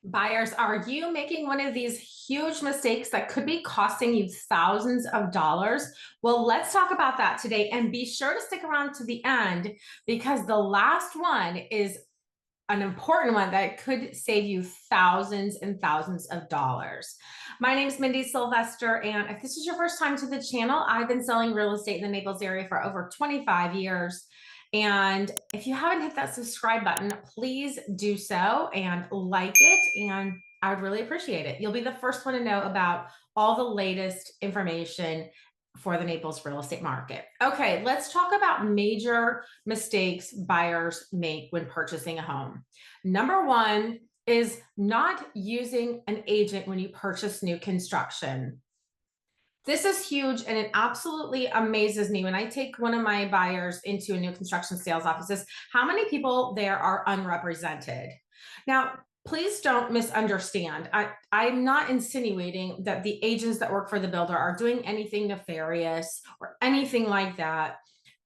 Buyers, are you making one of these huge mistakes that could be costing you thousands of dollars? Well, let's talk about that today and be sure to stick around to the end because the last one is an important one that could save you thousands and thousands of dollars. My name is Mindy Sylvester, and if this is your first time to the channel, I've been selling real estate in the Naples area for over 25 years. And if you haven't hit that subscribe button, please do so and like it. And I would really appreciate it. You'll be the first one to know about all the latest information for the Naples real estate market. Okay, let's talk about major mistakes buyers make when purchasing a home. Number one is not using an agent when you purchase new construction. This is huge and it absolutely amazes me when I take one of my buyers into a new construction sales offices, how many people there are unrepresented. Now, please don't misunderstand. I'm not insinuating that the agents that work for the builder are doing anything nefarious or anything like that.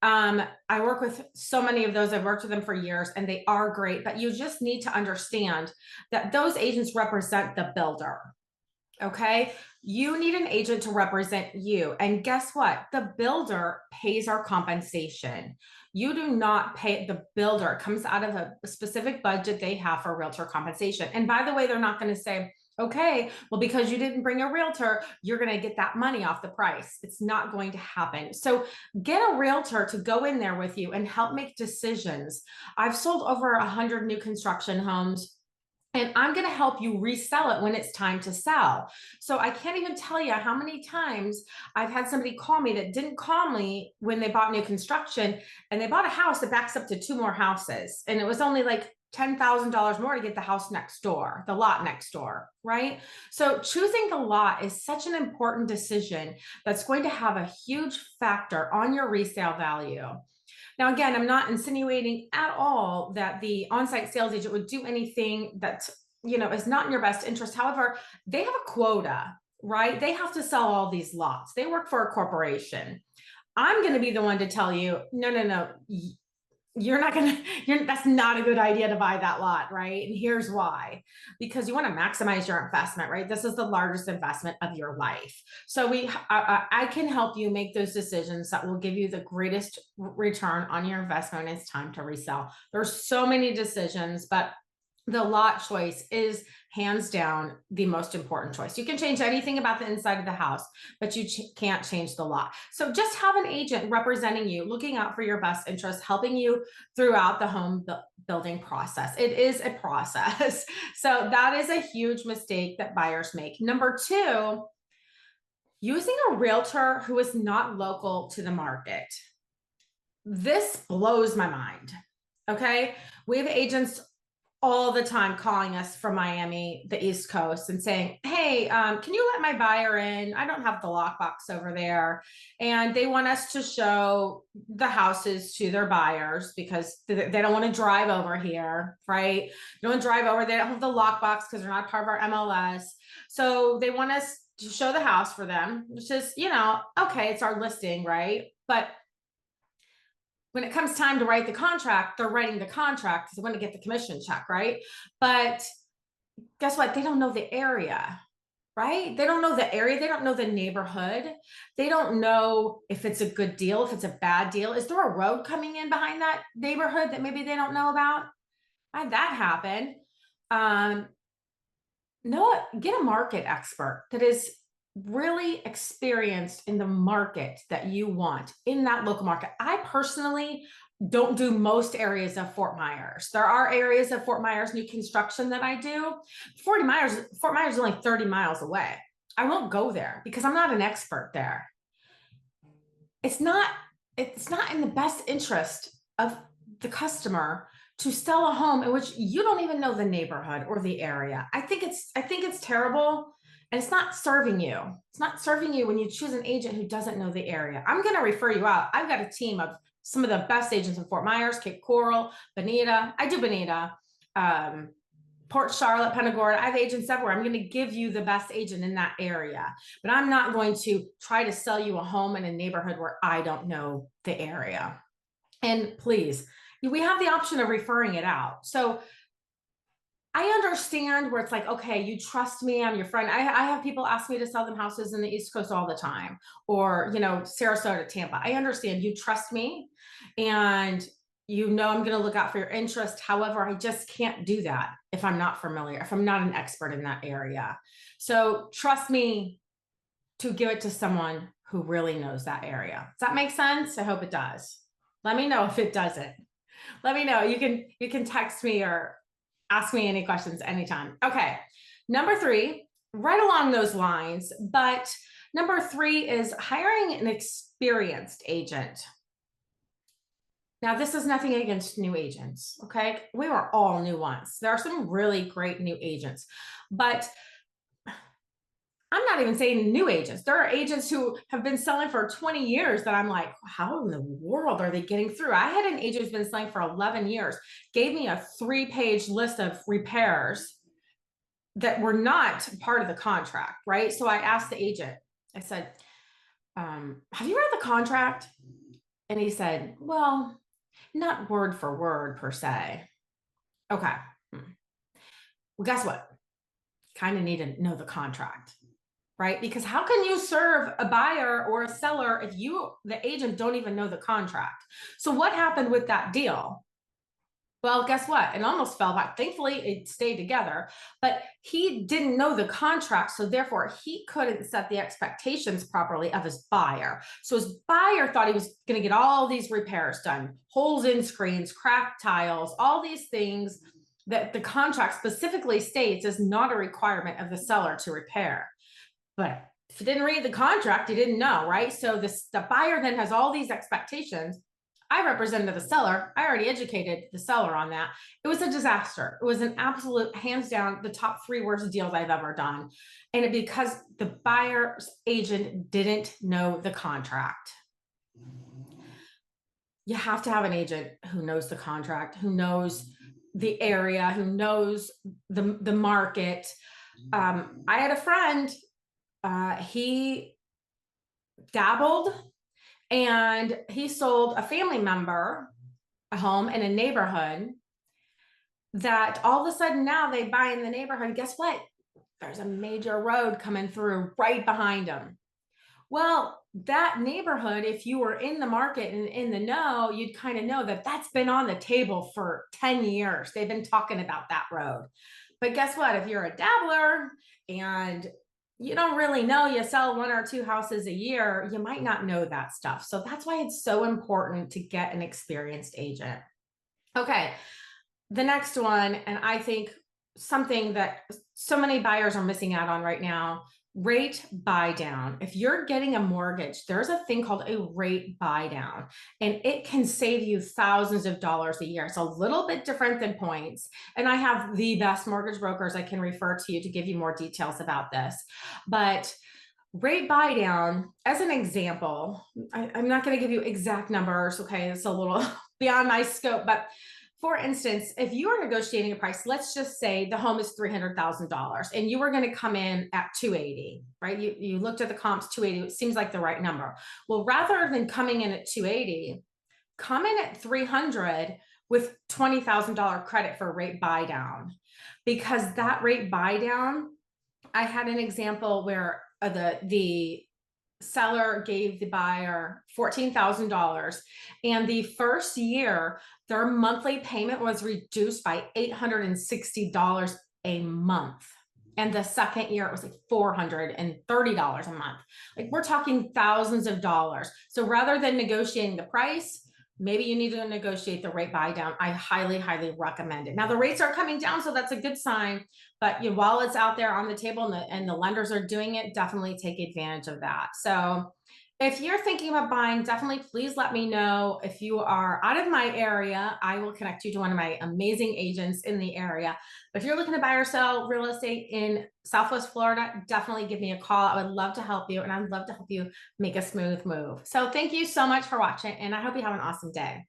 I work with so many of those. I've worked with them for years and they are great, but you just need to understand that those agents represent the builder. Okay. You need an agent to represent you. And guess what? The builder pays our compensation. You do not pay the builder. It comes out of a specific budget they have for realtor compensation. And by the way, they're not going to say, okay, well, because you didn't bring a realtor, you're going to get that money off the price. It's not going to happen. So get a realtor to go in there with you and help make decisions. I've sold over 100 new construction homes. And I'm going to help you resell it when it's time to sell. So I can't even tell you how many times I've had somebody call me that didn't call me when they bought new construction and they bought a house that backs up to two more houses. And it was only like $10,000 more to get the house next door, the lot next door, right? So choosing the lot is such an important decision that's going to have a huge factor on your resale value. Now, again, I'm not insinuating at all that the on-site sales agent would do anything that, is not in your best interest. However, they have a quota, right? They have to sell all these lots. They work for a corporation. I'm going to be the one to tell you, no, you're not going to, that's not a good idea to buy that lot, right? And here's why, because you want to maximize your investment, right? This is the largest investment of your life. So I can help you make those decisions that will give you the greatest return on your investment when it's time to resell. There's so many decisions, but the lot choice is hands down the most important choice. You can change anything about the inside of the house, but you can't change the lot. So just have an agent representing you, looking out for your best interest, helping you throughout the home building process. It is a process. So that is a huge mistake that buyers make. Number two, using a realtor who is not local to the market. This blows my mind. Okay. We have agents all the time calling us from Miami, the East Coast, and saying, hey, can you let my buyer in? I don't have the lockbox over there. And they want us to show the houses to their buyers because they don't want to drive over here, right? They don't want to drive over. They don't have the lockbox because they're not part of our MLS. So they want us to show the house for them, which is, okay, it's our listing, right? But when it comes time to write the contract, they're writing the contract because they want to get the commission check, right? But guess what? They don't know the area, right? They don't know the area. They don't know the neighborhood. They don't know if it's a good deal, if it's a bad deal. Is there a road coming in behind that neighborhood that maybe they don't know about? I had that happen. Get a market expert that is really experienced in the market that you want in that local market. I personally don't do most areas of Fort Myers. There are areas of Fort Myers new construction that I do. Fort Myers is only 30 miles away. I won't go there because I'm not an expert there. It's not in the best interest of the customer to sell a home in which you don't even know the neighborhood or the area. I think it's terrible. And it's not serving you. It's not serving you when you choose an agent who doesn't know the area. I'm going to refer you out. I've got a team of some of the best agents in Fort Myers, Cape Coral, Bonita. I do Bonita, Port Charlotte, Punta Gorda. I have agents everywhere. I'm going to give you the best agent in that area. But I'm not going to try to sell you a home in a neighborhood where I don't know the area. And please, we have the option of referring it out. So I understand where it's like, okay, you trust me, I'm your friend. I have people ask me to sell them houses in the East Coast all the time, or, Sarasota, Tampa. I understand you trust me and I'm going to look out for your interest. However, I just can't do that if I'm not familiar, if I'm not an expert in that area. So trust me to give it to someone who really knows that area. Does that make sense? I hope it does. Let me know if it doesn't. Let me know. You can text me or ask me any questions anytime. Okay. Number 3, right along those lines, but number 3 is hiring an experienced agent. Now, this is nothing against new agents, okay? We were all new ones. There are some really great new agents, but I'm not even saying new agents. There are agents who have been selling for 20 years that I'm like, how in the world are they getting through? I had an agent who's been selling for 11 years, gave me a 3-page list of repairs that were not part of the contract, right? So I asked the agent, I said, have you read the contract? And he said, well, not word for word per se. Okay. Well, guess what? Kind of need to know the contract, right? Because how can you serve a buyer or a seller if the agent, don't even know the contract? So what happened with that deal? Well, guess what? It almost fell apart. Thankfully, it stayed together, but he didn't know the contract. So therefore, he couldn't set the expectations properly of his buyer. So his buyer thought he was going to get all these repairs done, holes in screens, cracked tiles, all these things that the contract specifically states is not a requirement of the seller to repair. But if you didn't read the contract, you didn't know, right? So the buyer then has all these expectations. I represented the seller. I already educated the seller on that. It was a disaster. It was an absolute, hands down, the top 3 worst deals I've ever done. And because the buyer's agent didn't know the contract. You have to have an agent who knows the contract, who knows the area, who knows the market. I had a friend, he dabbled, and he sold a family member a home in a neighborhood that all of a sudden now they buy in the neighborhood. Guess what? There's a major road coming through right behind them. Well, that neighborhood, if you were in the market and in the know, you'd kind of know that that's been on the table for 10 years. They've been talking about that road. But guess what? If you're a dabbler and you don't really know, you sell 1 or 2 houses a year, you might not know that stuff. So that's why it's so important to get an experienced agent. Okay, the next one, and I think something that so many buyers are missing out on right now, rate buy down. If you're getting a mortgage, there's a thing called a rate buy down, and it can save you thousands of dollars a year. It's a little bit different than points. And I have the best mortgage brokers I can refer to you to give you more details about this. But rate buy down, as an example, I'm not going to give you exact numbers. Okay. It's a little beyond my scope, but for instance, if you are negotiating a price, let's just say the home is $300,000 and you were going to come in at 280, right? You looked at the comps, 280, it seems like the right number. Well, rather than coming in at 280, come in at 300 with $20,000 credit for rate buy down, because that rate buy down, I had an example where the seller gave the buyer $14,000, and the first year their monthly payment was reduced by $860 a month, and the second year it was like $430 a month. Like, we're talking thousands of dollars. So rather than negotiating the price, maybe you need to negotiate the rate buy down. I highly, highly recommend it. Now the rates are coming down, so that's a good sign. But while it's out there on the table and the lenders are doing it, definitely take advantage of that. So if you're thinking about buying, definitely please let me know. If you are out of my area, I will connect you to one of my amazing agents in the area. But if you're looking to buy or sell real estate in Southwest Florida, definitely give me a call. I would love to help you, and I'd love to help you make a smooth move. So thank you so much for watching, and I hope you have an awesome day.